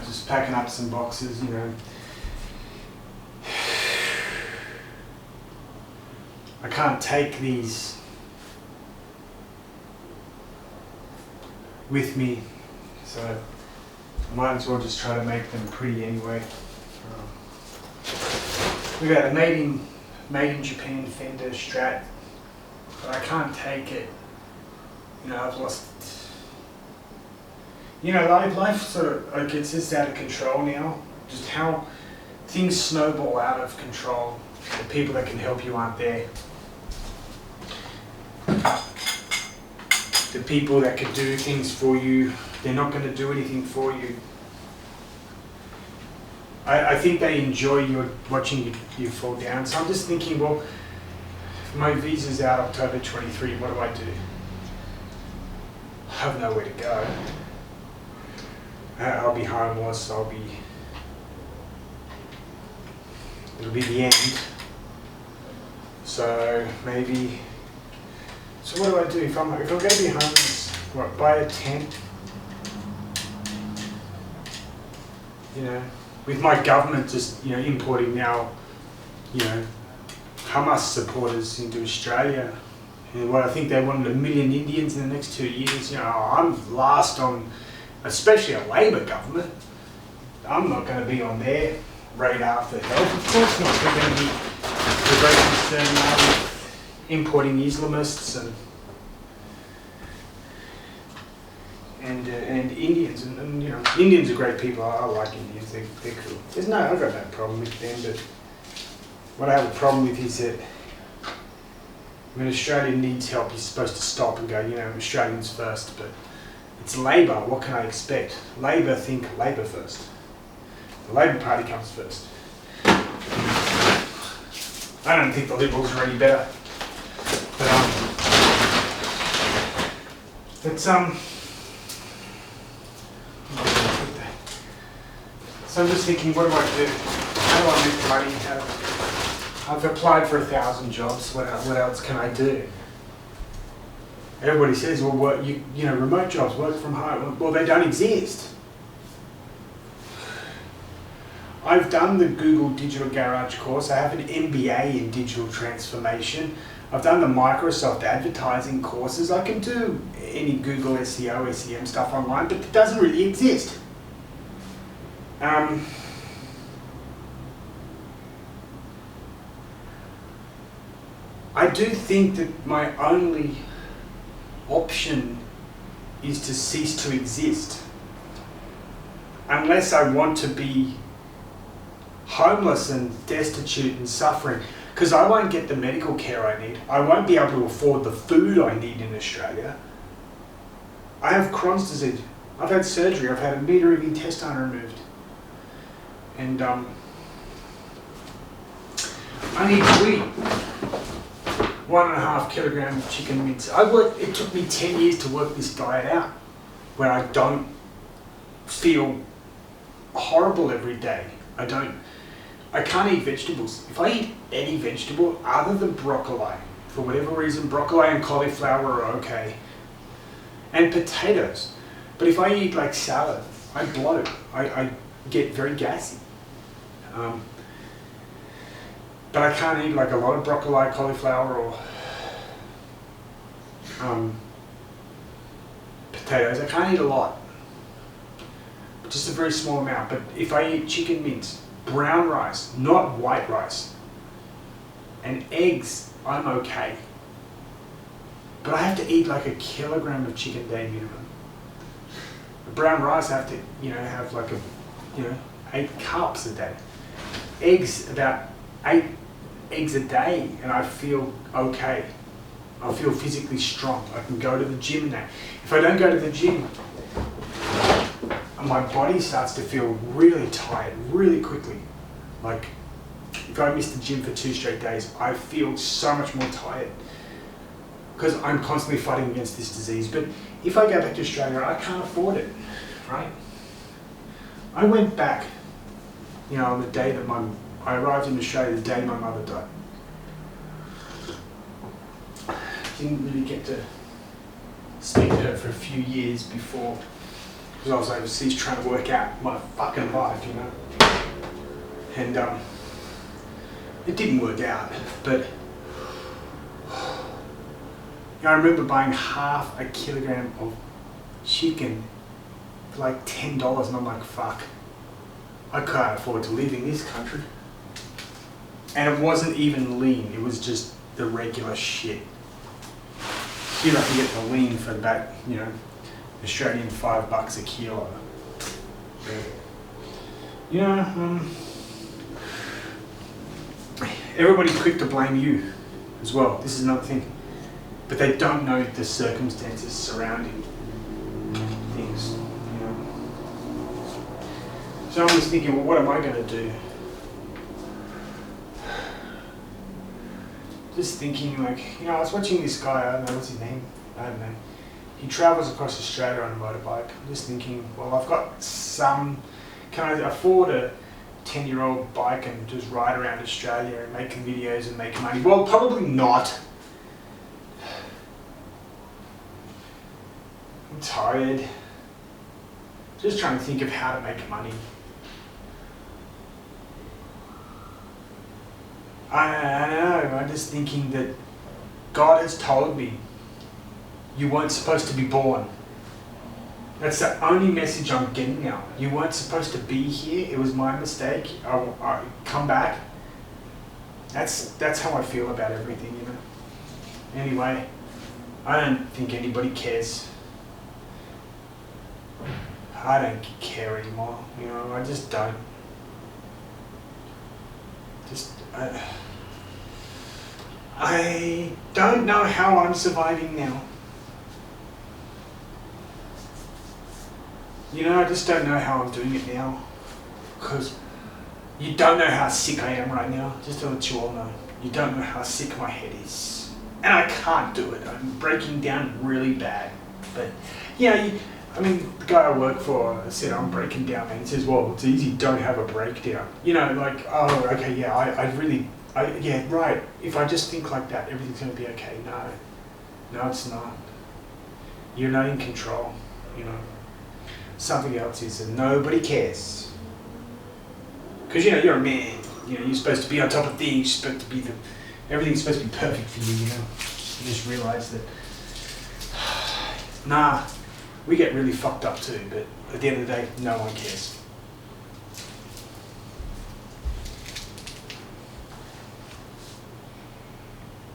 just packing up some boxes, you know. I can't take these with me, so I might as well just try to make them pretty anyway. We got a made in Japan Fender Strat, but I can't take it. You know, I've lost. You know, life sort of like it's just out of control now. Just how things snowball out of control. The people that can help you aren't there. The people that could do things for you, they're not going to do anything for you. I think they enjoy watching you fall down. So I'm just thinking, well, my visa's out October 23, what do I do? I have nowhere to go. I'll be homeless, it'll be the end. So maybe, so what do I do if I'm going to be homeless? What, buy a tent? You know, with my government just, you know, importing now, you know, Hamas supporters into Australia. And what I think they wanted 1 million Indians in the next 2 years. You know, I'm last on, especially a Labor government. I'm not going to be on their radar for help. Of course not. They're going to be very concerned now with importing Islamists and Indians. And you know, Indians are great people. I like Indians. They're cool. I've got no problem with them. But what I have a problem with is that when Australia needs help, you're supposed to stop and go, you know, Australians first. But it's Labor, what can I expect? Labor think Labor first. The Labor Party comes first. I don't think the Liberals are any better. But so I'm just thinking, what do I do? How do I make money? I've applied for 1,000 jobs. What else can I do? Everybody says, well, work, you know, remote jobs, work from home. Well, they don't exist. I've done the Google Digital Garage course. I have an MBA in digital transformation. I've done the Microsoft advertising courses. I can do any Google SEO, SEM stuff online, but it doesn't really exist. I do think that my only option is to cease to exist. Unless I want to be homeless and destitute and suffering, because I won't get the medical care I need. I won't be able to afford the food I need in Australia. I have Crohn's disease. I've had surgery. I've had a metre of intestine removed. And I need to eat 1.5 kilograms of chicken mince. It took me 10 years to work this diet out, where I don't feel horrible every day. I can't eat vegetables. If I eat any vegetable other than broccoli, for whatever reason, broccoli and cauliflower are okay, and potatoes. But if I eat like salad, I bloat. I get very gassy. But I can't eat like a lot of broccoli, cauliflower, or potatoes. I can't eat a lot, just a very small amount. But if I eat chicken mince, brown rice, not white rice, and eggs, I'm okay. But I have to eat like 1 kilogram of chicken a day minimum. Brown rice, I have to, you know, have like 8 cups a day. Eggs, about 8 eggs a day, and I feel okay. I feel physically strong. I can go to the gym now. If I don't go to the gym, my body starts to feel really tired really quickly. Like if I miss the gym for 2 straight days, I feel so much more tired because I'm constantly fighting against this disease. But if I go back to Australia, I can't afford it, right? I went back, you know, on the day that I arrived in Australia the day my mother died. Didn't really get to speak to her for a few years before because I was overseas trying to work out my fucking life, you know. And it didn't work out, but you know, I remember buying half a kilogram of chicken for like $10, and I'm like, fuck, I can't afford to live in this country. And it wasn't even lean, it was just the regular shit. Here I can get the lean for about, you know, Australian $5 a kilo. But, you know, everybody's quick to blame you as well. This is another thing. But they don't know the circumstances surrounding things, you know. So I was thinking, well, what am I going to do? Just thinking, like, you know, I was watching this guy, I don't know, what's his name? I don't know. He travels across Australia on a motorbike. I'm just thinking, well, I've got some, can I afford a 10-year-old bike and just ride around Australia and make videos and make money? Well, probably not. I'm tired. Just trying to think of how to make money. I know, I'm just thinking that God has told me you weren't supposed to be born. That's the only message I'm getting now. You weren't supposed to be here. It was my mistake. I come back. That's how I feel about everything, you know. Anyway, I don't think anybody cares. I don't care anymore, you know. I just don't. I don't know how I'm surviving now. You know, I just don't know how I'm doing it now. Because you don't know how sick I am right now. Just to let you all know. You don't know how sick my head is. And I can't do it. I'm breaking down really bad. But, yeah, I mean, the guy I work for said I'm breaking down, and he says, well, it's easy, don't have a breakdown. You know, like, oh, okay, yeah, yeah, right. If I just think like that, everything's going to be okay. No, it's not. You're not in control, you know. Something else is, and nobody cares. Because, you know, you're a man. You know, you're supposed to be on top of things. You're supposed to be everything's supposed to be perfect for you, you know. You just realise that, nah, we get really fucked up too, but at the end of the day, no one cares.